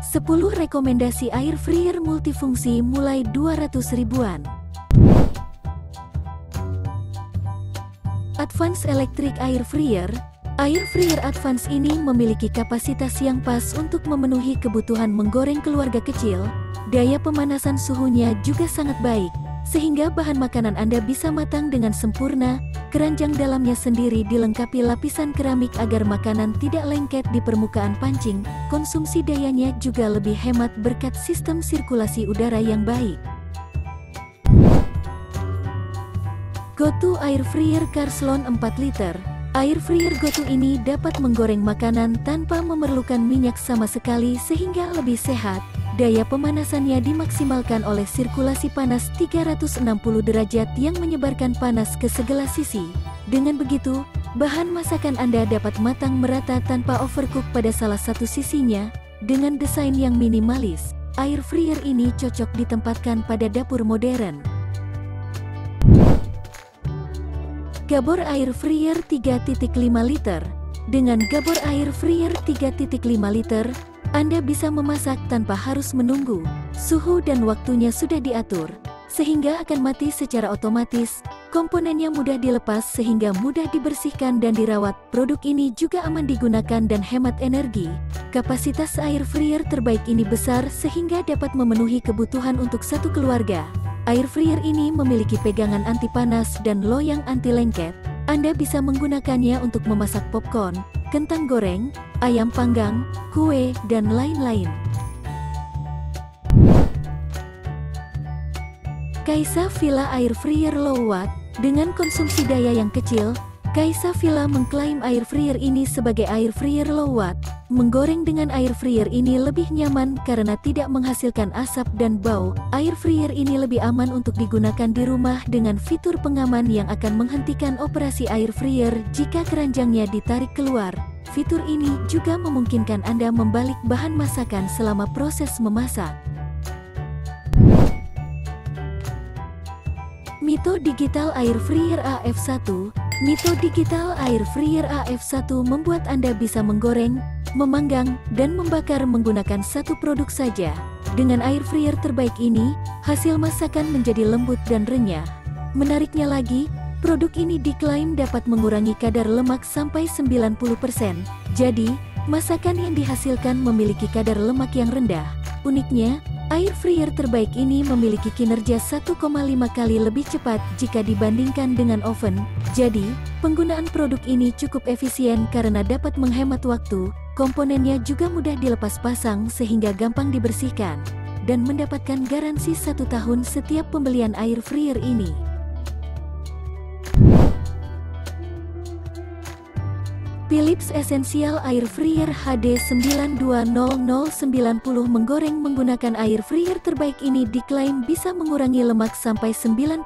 10 rekomendasi air fryer multifungsi mulai 200 ribuan. Advance Electric Air Fryer. Air fryer Advance ini memiliki kapasitas yang pas untuk memenuhi kebutuhan menggoreng keluarga kecil. Daya pemanasan suhunya juga sangat baik, sehingga bahan makanan Anda bisa matang dengan sempurna. Keranjang dalamnya sendiri dilengkapi lapisan keramik agar makanan tidak lengket di permukaan pancing. Konsumsi dayanya juga lebih hemat berkat sistem sirkulasi udara yang baik. GoTo Air Fryer Carslon 4 liter. Air fryer GoTo ini dapat menggoreng makanan tanpa memerlukan minyak sama sekali sehingga lebih sehat. Daya pemanasannya dimaksimalkan oleh sirkulasi panas 360 derajat yang menyebarkan panas ke segala sisi. Dengan begitu, bahan masakan Anda dapat matang merata tanpa overcook pada salah satu sisinya. Dengan desain yang minimalis, air fryer ini cocok ditempatkan pada dapur modern. Gabor Air Fryer 3.5 liter. Dengan Gabor Air Fryer 3.5 liter, Anda bisa memasak tanpa harus menunggu. Suhu dan waktunya sudah diatur, sehingga akan mati secara otomatis. Komponennya mudah dilepas sehingga mudah dibersihkan dan dirawat. Produk ini juga aman digunakan dan hemat energi. Kapasitas air fryer terbaik ini besar sehingga dapat memenuhi kebutuhan untuk satu keluarga. Air fryer ini memiliki pegangan anti panas dan loyang anti lengket. Anda bisa menggunakannya untuk memasak popcorn, kentang goreng, ayam panggang, kue, dan lain-lain. Kaisa Villa Air Fryer Low Watt. Dengan konsumsi daya yang kecil, Kaisa Villa mengklaim air fryer ini sebagai air fryer low watt. Menggoreng dengan air fryer ini lebih nyaman karena tidak menghasilkan asap dan bau. Air fryer ini lebih aman untuk digunakan di rumah dengan fitur pengaman yang akan menghentikan operasi air fryer jika keranjangnya ditarik keluar. Fitur ini juga memungkinkan Anda membalik bahan masakan selama proses memasak. Mito Digital Air Fryer AF1. Mito Digital Air Fryer AF1 membuat Anda bisa menggoreng, memanggang, dan membakar menggunakan satu produk saja. Dengan air fryer terbaik ini, hasil masakan menjadi lembut dan renyah. Menariknya lagi, produk ini diklaim dapat mengurangi kadar lemak sampai 90%. Jadi, masakan yang dihasilkan memiliki kadar lemak yang rendah. Uniknya, air fryer terbaik ini memiliki kinerja 1,5 kali lebih cepat jika dibandingkan dengan oven. Jadi, penggunaan produk ini cukup efisien karena dapat menghemat waktu. Komponennya juga mudah dilepas pasang sehingga gampang dibersihkan. Dan mendapatkan garansi 1 tahun setiap pembelian air fryer ini. Philips Essential Air Fryer HD 920090 menggoreng menggunakan air fryer terbaik ini diklaim bisa mengurangi lemak sampai 90%.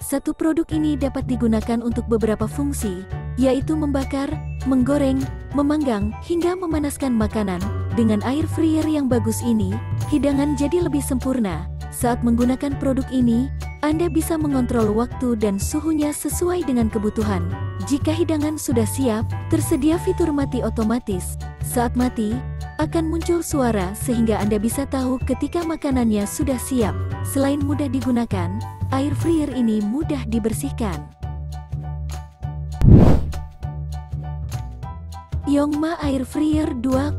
Satu produk ini dapat digunakan untuk beberapa fungsi, yaitu membakar, menggoreng, memanggang, hingga memanaskan makanan. Dengan air fryer yang bagus ini, hidangan jadi lebih sempurna. Saat menggunakan produk ini, Anda bisa mengontrol waktu dan suhunya sesuai dengan kebutuhan. Jika hidangan sudah siap, tersedia fitur mati otomatis. Saat mati, akan muncul suara sehingga Anda bisa tahu ketika makanannya sudah siap. Selain mudah digunakan, air fryer ini mudah dibersihkan. Yongma Air Fryer 2,4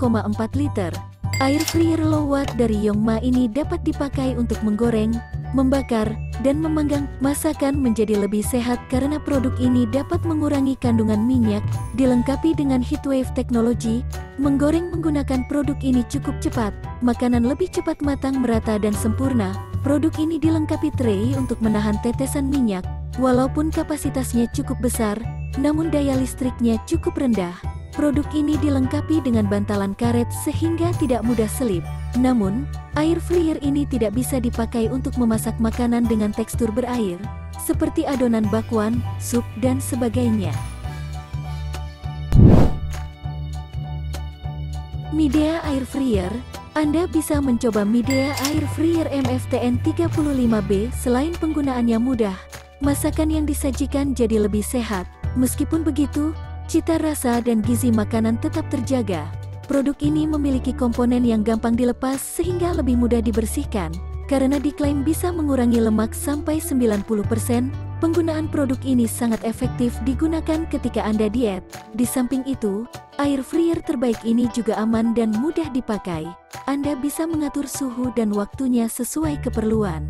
liter. Air fryer low watt dari Yongma ini dapat dipakai untuk menggoreng, membakar, dan memanggang. Masakan menjadi lebih sehat karena produk ini dapat mengurangi kandungan minyak. Dilengkapi dengan heatwave teknologi, menggoreng menggunakan produk ini cukup cepat. Makanan lebih cepat matang merata dan sempurna. Produk ini dilengkapi tray untuk menahan tetesan minyak. Walaupun kapasitasnya cukup besar, namun daya listriknya cukup rendah. Produk ini dilengkapi dengan bantalan karet sehingga tidak mudah selip. Namun, air fryer ini tidak bisa dipakai untuk memasak makanan dengan tekstur berair, seperti adonan bakwan, sup, dan sebagainya. Midea Air Fryer. Anda bisa mencoba Midea Air Fryer MFTN 35B. Selain penggunaannya mudah, masakan yang disajikan jadi lebih sehat. Meskipun begitu, cita rasa dan gizi makanan tetap terjaga. Produk ini memiliki komponen yang gampang dilepas sehingga lebih mudah dibersihkan. Karena diklaim bisa mengurangi lemak sampai 90%, penggunaan produk ini sangat efektif digunakan ketika Anda diet. Di samping itu, air fryer terbaik ini juga aman dan mudah dipakai. Anda bisa mengatur suhu dan waktunya sesuai keperluan.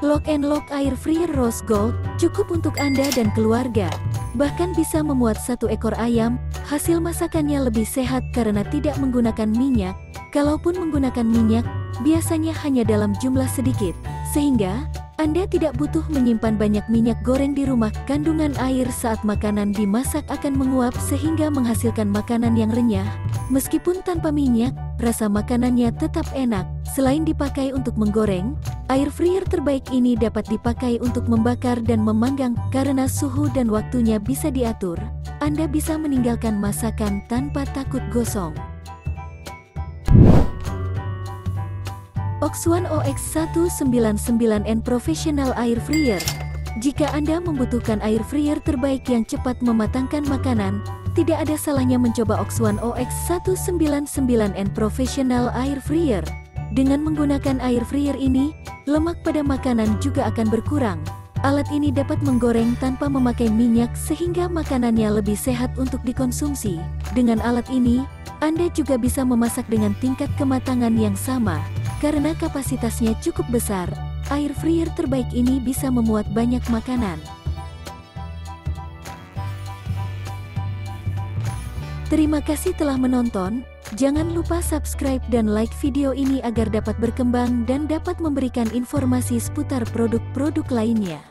Lock and Lock Air Fryer Rose Gold cukup untuk Anda dan keluarga. Bahkan bisa memuat 1 ekor ayam. Hasil masakannya lebih sehat karena tidak menggunakan minyak. Kalaupun menggunakan minyak, biasanya hanya dalam jumlah sedikit, sehingga Anda tidak butuh menyimpan banyak minyak goreng di rumah. Kandungan air saat makanan dimasak akan menguap sehingga menghasilkan makanan yang renyah. Meskipun tanpa minyak, rasa makanannya tetap enak. Selain dipakai untuk menggoreng, air fryer terbaik ini dapat dipakai untuk membakar dan memanggang karena suhu dan waktunya bisa diatur. Anda bisa meninggalkan masakan tanpa takut gosong. OX1 OX199N Professional Air Fryer. Jika Anda membutuhkan air fryer terbaik yang cepat mematangkan makanan, tidak ada salahnya mencoba OX1 OX199N Professional Air Fryer. Dengan menggunakan air fryer ini, lemak pada makanan juga akan berkurang. Alat ini dapat menggoreng tanpa memakai minyak sehingga makanannya lebih sehat untuk dikonsumsi. Dengan alat ini, Anda juga bisa memasak dengan tingkat kematangan yang sama. Karena kapasitasnya cukup besar, air fryer terbaik ini bisa memuat banyak makanan. Terima kasih telah menonton. Jangan lupa subscribe dan like video ini agar dapat berkembang dan dapat memberikan informasi seputar produk-produk lainnya.